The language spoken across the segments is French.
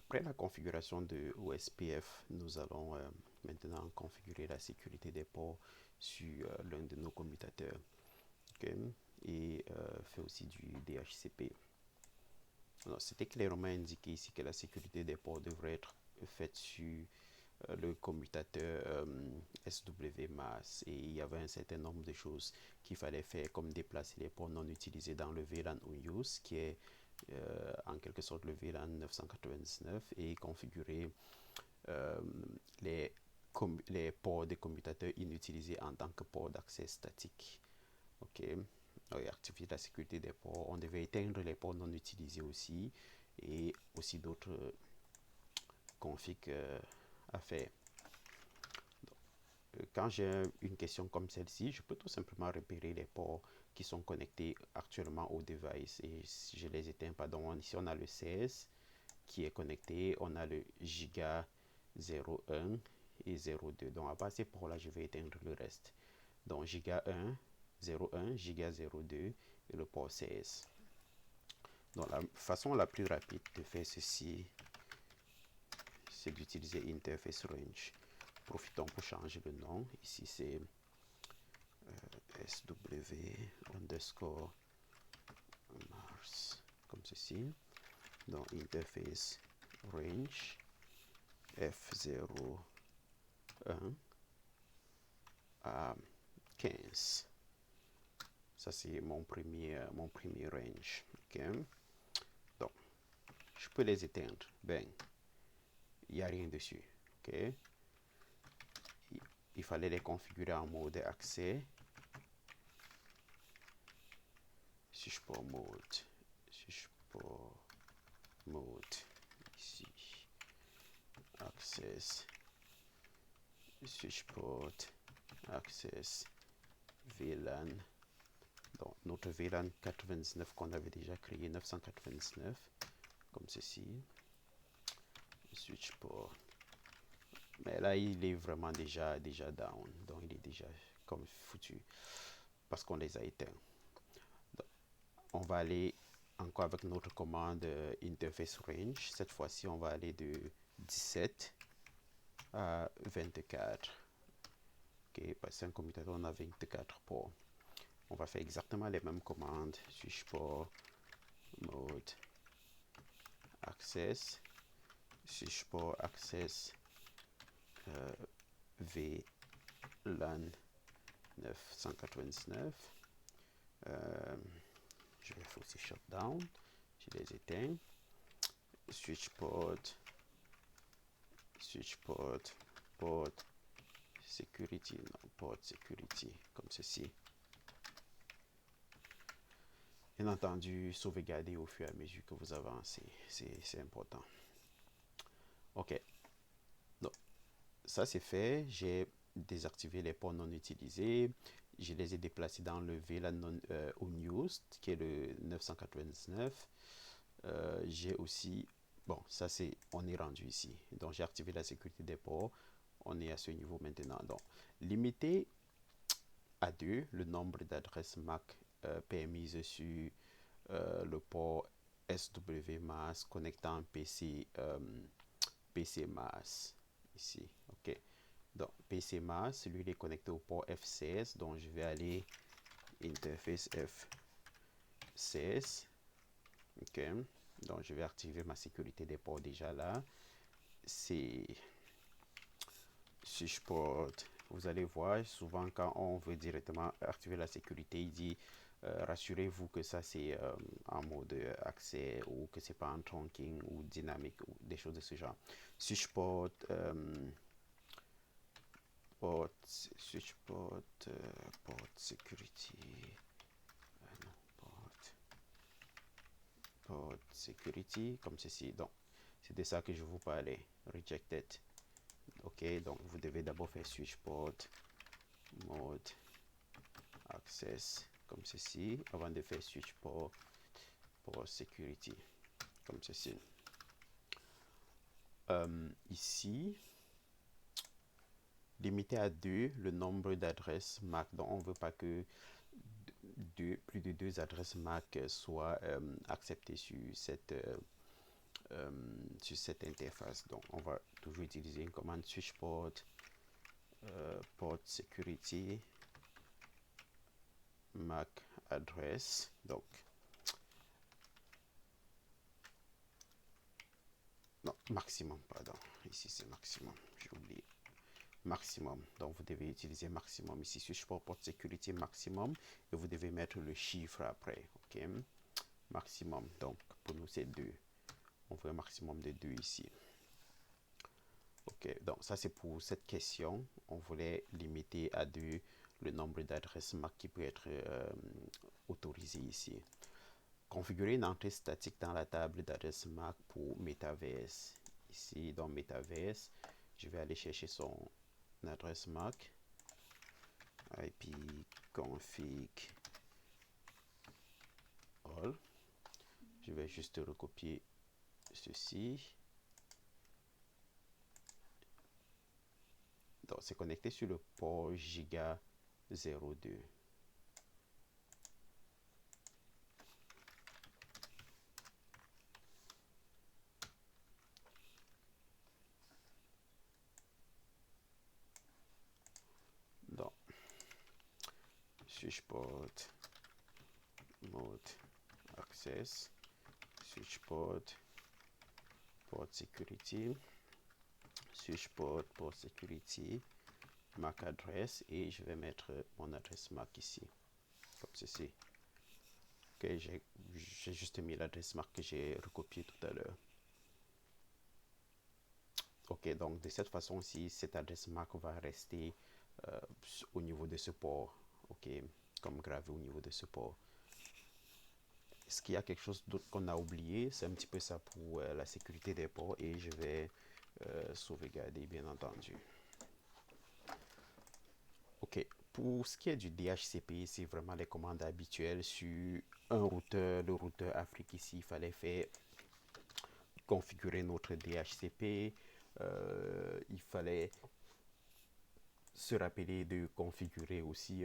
Après la configuration de OSPF, nous allons maintenant configurer la sécurité des ports sur l'un de nos commutateurs. Okay? Et fait aussi du DHCP. C'était clairement indiqué ici que la sécurité des ports devrait être faite sur le commutateur SWMAS, et il y avait un certain nombre de choses qu'il fallait faire, comme déplacer les ports non utilisés dans le VLAN unuse, qui est en quelque sorte le VLAN 999, et configurer euh, les, les ports des commutateurs inutilisés en tant que ports d'accès statique. Ok. Et activer la sécurité des ports. On devait éteindre les ports non utilisés aussi, et aussi d'autres configs à faire. Quand j'ai une question comme celle-ci, je peux tout simplement repérer les ports qui sont connectés actuellement au device, et si je les éteins, pardon, ici on a le 16 qui est connecté, on a le giga 01 et 02. Donc à part ces ports là, je vais éteindre le reste. Donc giga 1, 01, giga 02 et le port 16. Donc la façon la plus rapide de faire ceci, c'est d'utiliser interface range. Profitons pour changer le nom. Ici c'est SW underscore Mars, comme ceci. Donc interface range F01 à 15. Ça c'est mon premier range. Okay. Donc je peux les éteindre. Ben, il n'y a rien dessus. Okay. Il fallait les configurer en mode accès. Switchport mode. Switchport mode. Ici. Access. Switchport. Access. VLAN. Donc notre VLAN 99 qu'on avait déjà créé, 999. Comme ceci. Switchport. Mais là, il est vraiment déjà down. Donc, il est déjà comme foutu. Parce qu'on les a éteints. Donc, on va aller encore avec notre commande interface range. Cette fois-ci, on va aller de 17 à 24. Ok, parce qu'un commutateur, on a 24 ports. On va faire exactement les mêmes commandes. Switch port, mode, access. Switch port, access, VLAN 999. Je vais faire aussi shutdown. Je les éteins. Switch port, port security, non, port security, comme ceci. Bien entendu, sauvegarder au fur et à mesure que vous avancez, c'est important. Ok, donc ça c'est fait. J'ai désactivé les ports non utilisés. Je les ai déplacés dans le VLAN non unused, qui est le 999. J'ai aussi, bon, ça c'est, on est rendu ici. Donc j'ai activé la sécurité des ports. On est à ce niveau maintenant. Donc, limiter à 2 le nombre d'adresses MAC permises sur le port SWMAS connectant PC, PCMAS. Ici, ok. Donc, PCMAS, lui, il est connecté au port F16. Donc, je vais aller interface F16. Ok. Donc, je vais activer ma sécurité des ports déjà là. C'est switchport. Vous allez voir, souvent quand on veut directement activer la sécurité, il dit rassurez-vous que ça c'est en mode accès, ou que c'est pas en trunking ou dynamique ou des choses de ce genre. Switchport, switchport, port security, non, port security, comme ceci. Donc, c'est de ça que je vous parlais. Rejected. Ok, donc vous devez d'abord faire switchport mode access comme ceci avant de faire switch pour security comme ceci. Ici, limiter à 2 le nombre d'adresses MAC. Donc, on ne veut pas que plus de 2 adresses MAC soient acceptées sur cette sur cette interface. Donc, on va toujours utiliser une commande switch port, port security, MAC address. Donc, non, maximum, pardon. Ici, c'est maximum. J'ai oublié. Maximum. Donc, vous devez utiliser maximum. Ici, switch port, port security maximum. Et vous devez mettre le chiffre après. OK? Maximum. Donc, pour nous, c'est 2. On veut un maximum de 2 ici. OK. Donc, ça, c'est pour cette question. On voulait limiter à 2 le nombre d'adresses MAC qui peut être autorisé ici. Configurer une entrée statique dans la table d'adresse MAC pour MetaVS. Ici, dans MetaVS, je vais aller chercher son adresse MAC. IP config all. Je vais juste recopier ceci. Donc, c'est connecté sur le port Giga 02. Donc, switch port mode access, switch port port security, switch port port security, MAC address, et je vais mettre mon adresse MAC ici, comme ceci. Ok, j'ai juste mis l'adresse MAC que j'ai recopié tout à l'heure. Ok, donc de cette façon-ci, cette adresse MAC va rester au niveau de ce port, ok, comme gravé au niveau de ce port. Est-ce qu'il y a quelque chose d'autre qu'on a oublié? C'est un petit peu ça pour la sécurité des ports, et je vais sauvegarder, bien entendu. Ok, pour ce qui est du DHCP, c'est vraiment les commandes habituelles sur un routeur. Le routeur Afrique ici, il fallait faire configurer notre DHCP. Il fallait se rappeler de configurer aussi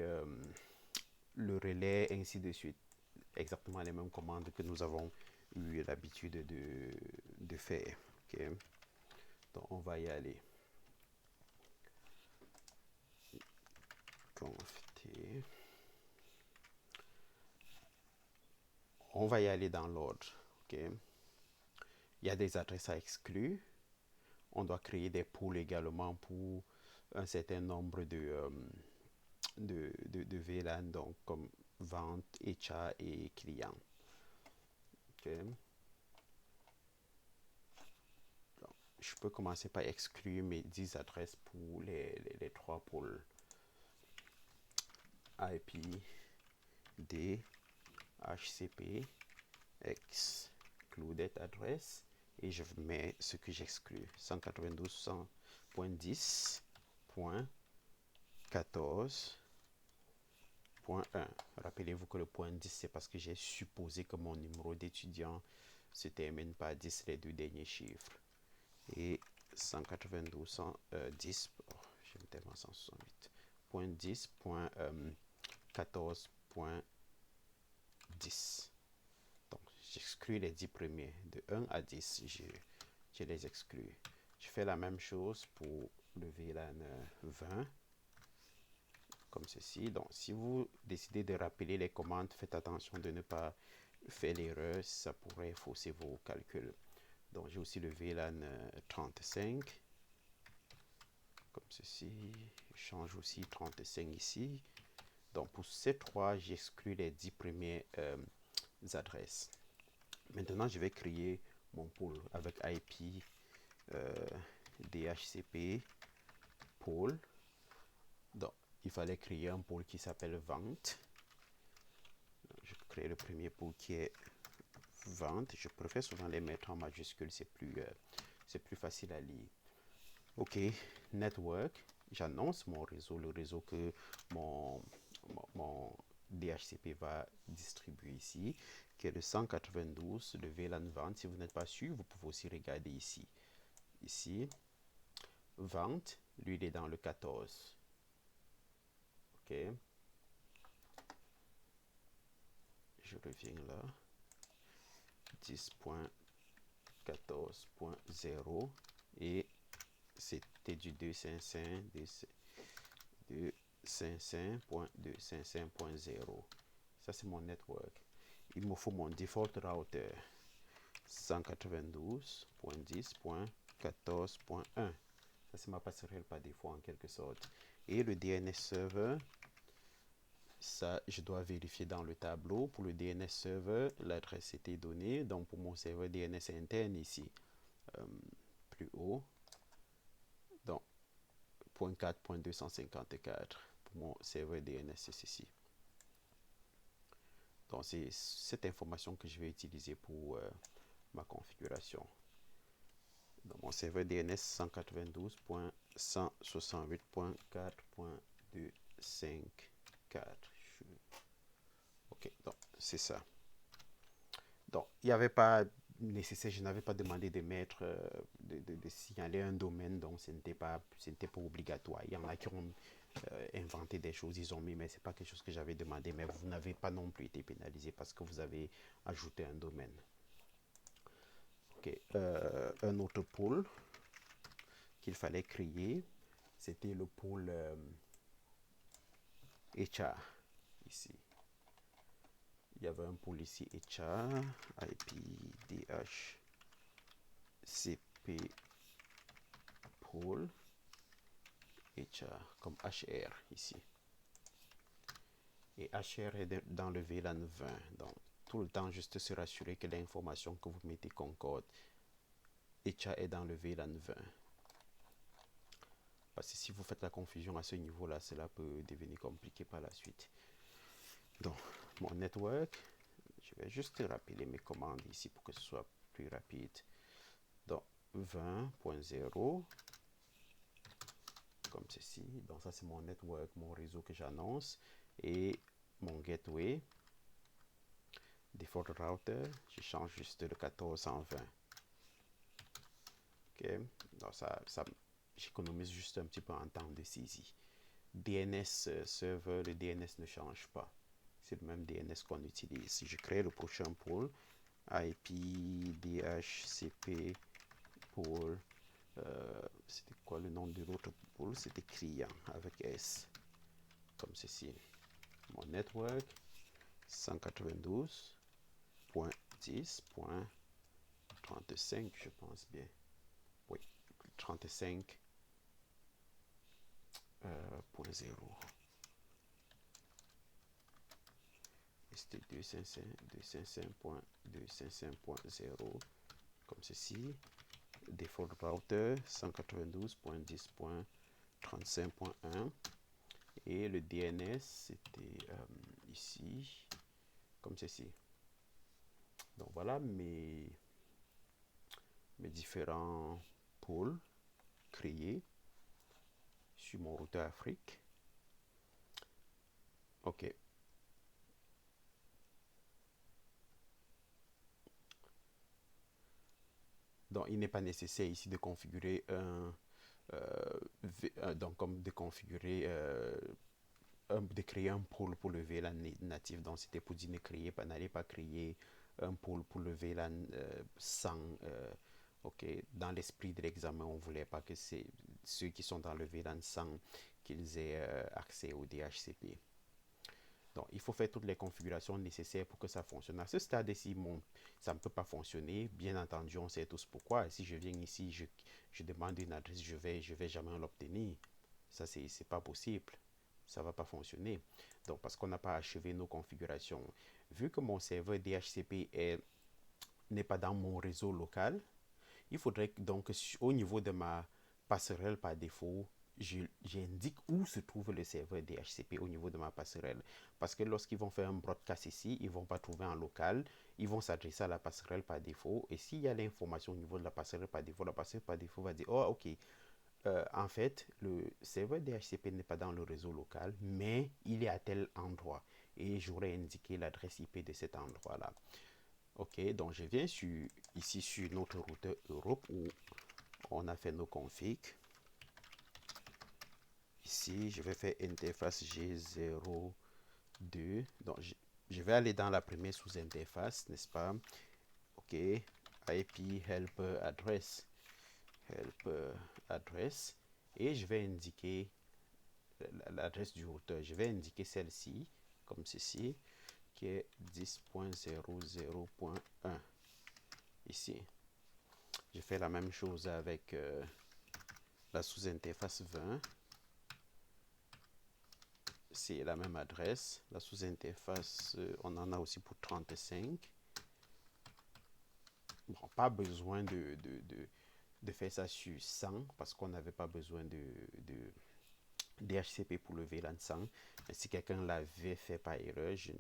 le relais, ainsi de suite. Exactement les mêmes commandes que nous avons eu l'habitude de faire. Okay? Donc, on va y aller. Conft. On va y aller dans l'ordre. Okay? Il y a des adresses à exclure. On doit créer des pools également pour un certain nombre de VLAN, donc comme vente, achat et client. Okay. Donc, je peux commencer par exclure mes 10 adresses pour les 3 pôles. IP, D, HCP, excluded address, et je mets ce que j'exclus, 192.168.14.1. Rappelez-vous que le point 10, c'est parce que j'ai supposé que mon numéro d'étudiant se termine par 10, les 2 derniers chiffres. Et 192.10, je vais tellement 168.10.14.10. Donc, j'exclus les 10 premiers. De 1 à 10, je les exclus. Je fais la même chose pour le VLAN 20, comme ceci. Donc, si vous décidez de rappeler les commandes, faites attention de ne pas faire l'erreur, ça pourrait fausser vos calculs. Donc, j'ai aussi le VLAN 35, comme ceci. Je change aussi 35 ici. Donc, pour ces 3, j'exclus les 10 premières adresses. Maintenant, je vais créer mon pool avec IP, DHCP, pool. Donc, il fallait créer un pool qui s'appelle vente. Je crée le premier pool qui est vente. Je préfère souvent les mettre en majuscule, c'est plus facile à lire. Ok, network. J'annonce mon réseau, le réseau que mon DHCP va distribuer ici, qui est le 192, le VLAN vente. Si vous n'êtes pas sûr, vous pouvez aussi regarder ici. Ici, vente, lui, il est dans le 14. Ok. Je reviens là. 10.14. 14.0 et c'était du 255.255.0. Ça, c'est mon network. Il me faut mon default router 192.10.14.1. Ça, c'est ma passerelle par défaut en quelque sorte. Et le DNS server, ça, je dois vérifier dans le tableau. Pour le DNS server, l'adresse était donnée. Donc, pour mon serveur DNS interne ici, plus haut, donc, 0.4.254 pour mon serveur DNS, c'est ceci. Donc, c'est cette information que je vais utiliser pour ma configuration. Dans mon serveur DNS 192.168.4.254. Ok, donc c'est ça. Donc, il n'y avait pas nécessaire, je n'avais pas demandé de mettre, de signaler un domaine, donc ce n'était pas obligatoire. Il y en a qui ont inventé des choses, ils ont mis, mais ce n'est pas quelque chose que j'avais demandé, mais vous n'avez pas non plus été pénalisé parce que vous avez ajouté un domaine. Ok, un autre pôle qu'il fallait créer, c'était le pôle HR, ici. Il y avait un pôle ici, HR, IP, DHCP, pôle, HR, comme HR ici. Et HR est dans le VLAN 20. Donc, tout le temps, juste se rassurer que l'information que vous mettez concorde. HR est dans le VLAN 20. Parce que si vous faites la confusion à ce niveau-là, cela peut devenir compliqué par la suite. Donc, mon network, je vais juste rappeler mes commandes ici pour que ce soit plus rapide. Donc, 20.0, comme ceci. Donc, ça, c'est mon network, mon réseau que j'annonce. Et mon gateway, default router, je change juste le 1420. Ok, donc ça j'économise juste un petit peu en temps de saisie. DNS server, le DNS ne change pas. C'est le même DNS qu'on utilise. Si je crée le prochain pôle, IP, DHCP, pôle, c'était quoi le nom de l'autre pôle? C'était client avec S, comme ceci. Mon network, 192.10.35, je pense bien. Oui, 35.0. C'était 255.255.0, comme ceci. Default router 192.10.35.1. Et le DNS, c'était ici, comme ceci. Donc voilà mes différents pôles créés sur mon routeur Afrique. Ok. Donc il n'est pas nécessaire ici de configurer donc comme de configurer de créer un pôle pour le VLAN natif. Donc c'était pour dire n'allez pas créer un pôle pour le VLAN sans ok, dans l'esprit de l'examen, on ne voulait pas que ceux qui sont dans le VLAN sans qu'ils aient accès au DHCP. Donc, il faut faire toutes les configurations nécessaires pour que ça fonctionne. À ce stade-ci, ça ne peut pas fonctionner. Bien entendu, on sait tous pourquoi. Si je viens ici, je demande une adresse, je vais jamais l'obtenir. Ça, c'est pas possible. Ça ne va pas fonctionner. Donc, parce qu'on n'a pas achevé nos configurations. Vu que mon serveur DHCP n'est pas dans mon réseau local, il faudrait donc au niveau de ma passerelle par défaut, j'indique où se trouve le serveur DHCP au niveau de ma passerelle. Parce que lorsqu'ils vont faire un broadcast ici, ils ne vont pas trouver en local, ils vont s'adresser à la passerelle par défaut. Et s'il y a l'information au niveau de la passerelle par défaut, la passerelle par défaut va dire, oh ok, en fait, le serveur DHCP n'est pas dans le réseau local, mais il est à tel endroit. Et j'aurais indiqué l'adresse IP de cet endroit-là. Ok, donc je viens ici sur notre routeur Europe où on a fait nos configs. Ici, je vais faire interface G02. Donc, je vais aller dans la première sous-interface, n'est-ce pas? Ok, IP help address, help address, et je vais indiquer l'adresse du routeur. Je vais indiquer celle-ci, comme ceci, qui est 10.00.1 ici. Je fais la même chose avec la sous-interface 20. C'est la même adresse. La sous-interface, on en a aussi pour 35. Bon, pas besoin de faire ça sur 100 parce qu'on n'avait pas besoin de DHCP pour le VLAN 100. Mais si quelqu'un l'avait fait par erreur, je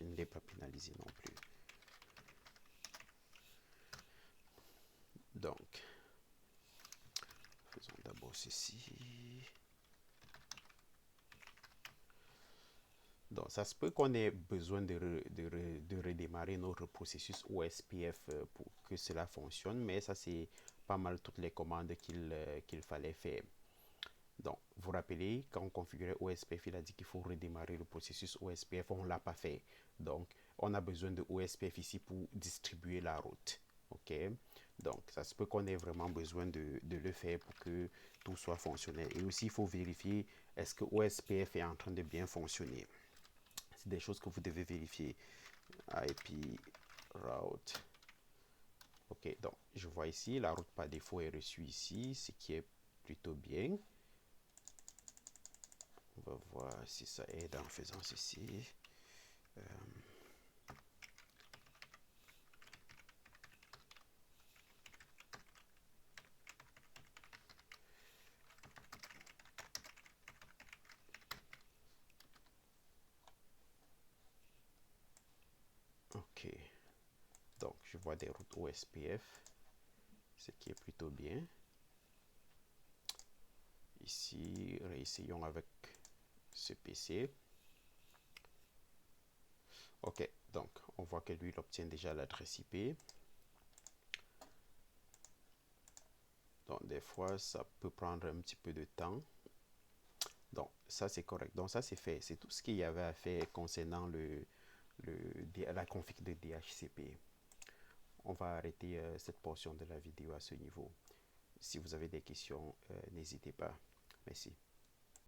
ne l'ai pas pénalisé non plus. Donc, faisons d'abord ceci. Donc, ça se peut qu'on ait besoin de redémarrer notre processus OSPF pour que cela fonctionne, mais ça, c'est pas mal toutes les commandes qu'il fallait faire. Donc, vous rappelez, quand on configurait OSPF, il a dit qu'il faut redémarrer le processus OSPF, on ne l'a pas fait. Donc, on a besoin de OSPF ici pour distribuer la route. OK? Donc, ça se peut qu'on ait vraiment besoin de le faire pour que tout soit fonctionnel. Et aussi, il faut vérifier est-ce que OSPF est en train de bien fonctionner. C'est des choses que vous devez vérifier. IP route. Ok, donc je vois ici, la route par défaut est reçue ici, ce qui est plutôt bien. On va voir si ça aide en faisant ceci. Ok, donc je vois des routes OSPF, ce qui est plutôt bien. Ici, réessayons avec ce PC. Ok, donc on voit que lui, il obtient déjà l'adresse IP. Donc des fois, ça peut prendre un petit peu de temps. Donc ça, c'est correct. Donc ça, c'est fait. C'est tout ce qu'il y avait à faire concernant la config de DHCP. On va arrêter cette portion de la vidéo à ce niveau. Si vous avez des questions, n'hésitez pas. Merci.